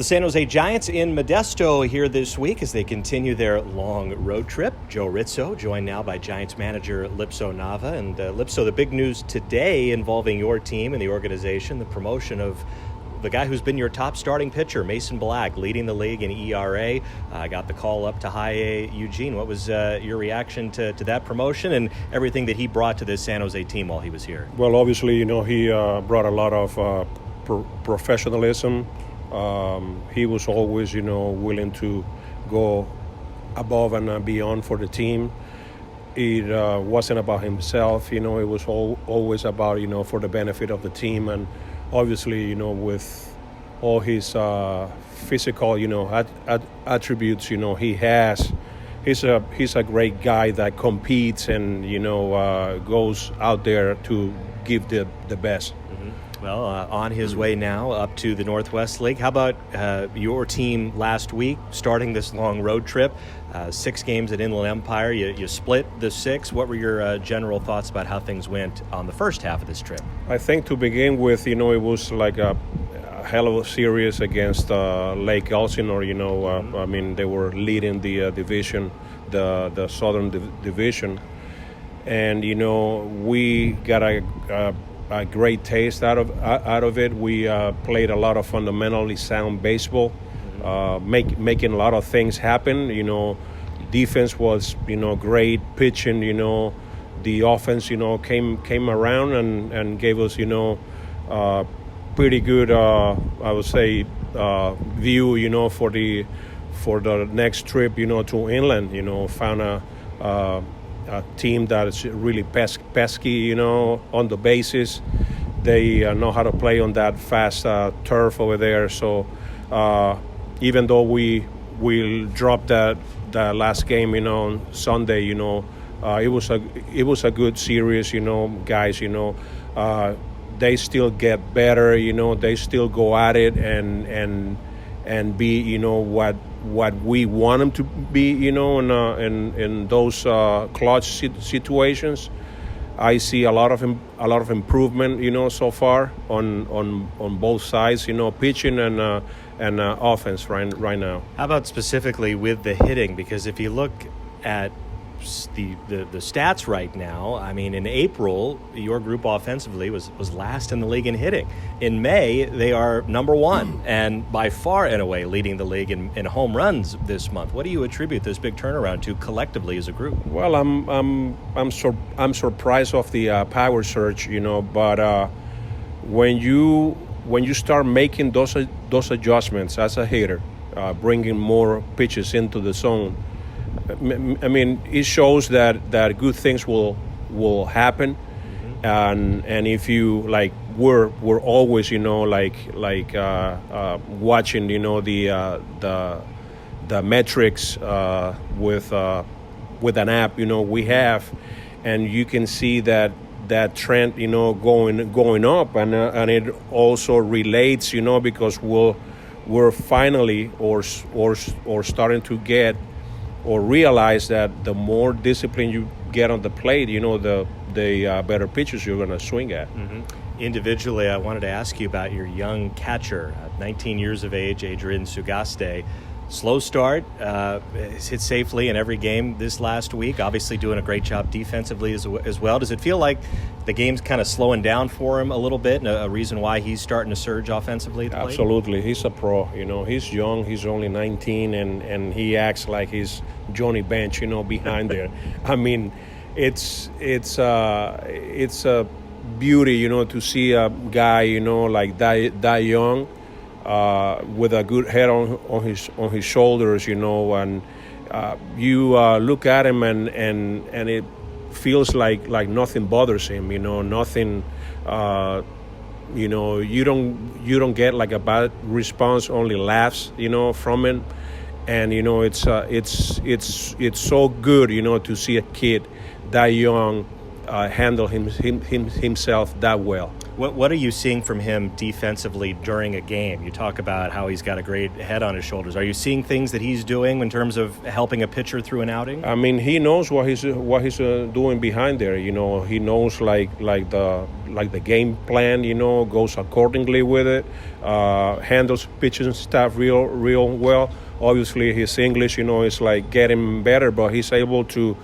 The San Jose Giants in Modesto here this week as they continue their long road trip. Joe Ritzo, joined now by Giants manager Lipso Nava. And Lipso, the big news today involving your team and the organization, the promotion of the guy who's been your top starting pitcher, Mason Black, leading the league in ERA. Got the call up to High A Eugene. What was your reaction to that promotion and everything that he brought to this San Jose team while he was here? Well, obviously, he brought a lot of professionalism. He was always, willing to go above and beyond for the team. It wasn't about himself, it was always about, for the benefit of the team. And obviously, with all his physical, attributes, he has, he's a great guy that competes and, goes out there to give the best. Well, on his way now up to the Northwest League. How about your team last week, starting this long road trip? 6 games at Inland Empire. You split the 6. What were your general thoughts about how things went on the first half of this trip? I think to begin with, it was like a hell of a series against Lake Elsinore. They were leading the division, the Southern Division. And, we got a great taste out of it. We played a lot of fundamentally sound baseball, making a lot of things happen. Defense was great. Pitching, the offense came around and gave us pretty good I would say view for the next trip to inland. Found a team that is really pesky, on the bases. They know how to play on that fast turf over there. So even though we dropped that last game, on Sunday, it was a good series, guys. They still get better, they still go at it and be, what we want them to be, in those clutch situations. I see a lot of improvement, so far on both sides, pitching and offense right now. How about specifically with the hitting? Because if you look at the stats right now, in April, your group offensively was last in the league in hitting. In May, they are number 1 and by far and away leading the league in home runs this month. What do you attribute this big turnaround to collectively as a group? Well, I'm surprised of the power surge, but when you start making those adjustments as a hitter, bringing more pitches into the zone, it shows that good things will happen. Mm-hmm. And if you we're always watching the metrics with an app we have, and you can see that trend going up, and it also relates because we're finally or starting to get or realize that the more discipline you get on the plate, the better pitches you're going to swing at. Mm-hmm. Individually, I wanted to ask you about your young catcher, 19 years of age, Adrian Sugastey. Slow start, hit safely in every game this last week, obviously doing a great job defensively as well. Does it feel like the game's kind of slowing down for him a little bit, and a reason why he's starting to surge offensively at the plate? Absolutely. He's a pro. He's young. He's only 19, and he acts like he's Johnny Bench, behind there. It's a beauty, to see a guy, like that young, with a good head on his shoulders, and you look at him and it feels like nothing bothers him, nothing. You don't get like a bad response, only laughs, from him, and it's so good, to see a kid that young handle himself that well. What are you seeing from him defensively during a game? You talk about how he's got a great head on his shoulders. Are you seeing things that he's doing in terms of helping a pitcher through an outing? I mean, he knows what he's doing behind there. You know, he knows like the game plan. You know, goes accordingly with it. Handles pitching staff real well. Obviously, his English, you know, is like getting better, but he's able to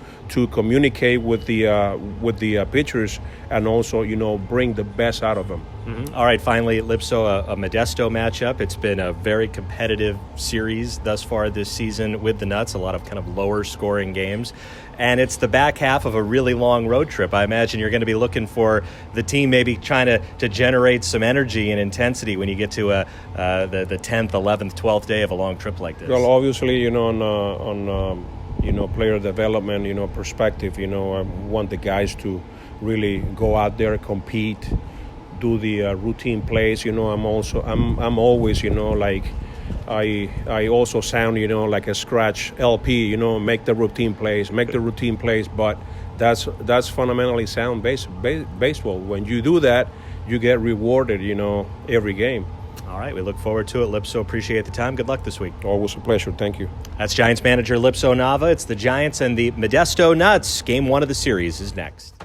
communicate with the pitchers and also, you know, bring the best out of them. Mm-hmm. All right, finally, Lipso, a Modesto matchup. It's been a very competitive series thus far this season with the Nuts, a lot of kind of lower scoring games. And it's the back half of a really long road trip. I imagine you're going to be looking for the team maybe trying to generate some energy and intensity when you get to the 10th, 11th, 12th day of a long trip like this. Well, obviously, you know, on you know, player development, you know, perspective, you know, I want the guys to really go out there, compete, do the routine plays. You know, I'm always, you know, like I also sound, you know, like a scratch LP. You know, make the routine plays, but that's fundamentally sound baseball. When you do that, you get rewarded, you know, every game. All right, we look forward to it. Lipso, appreciate the time. Good luck this week. Always a pleasure. Thank you. That's Giants manager Lipso Nava. It's the Giants and the Modesto Nuts. Game 1 of the series is next.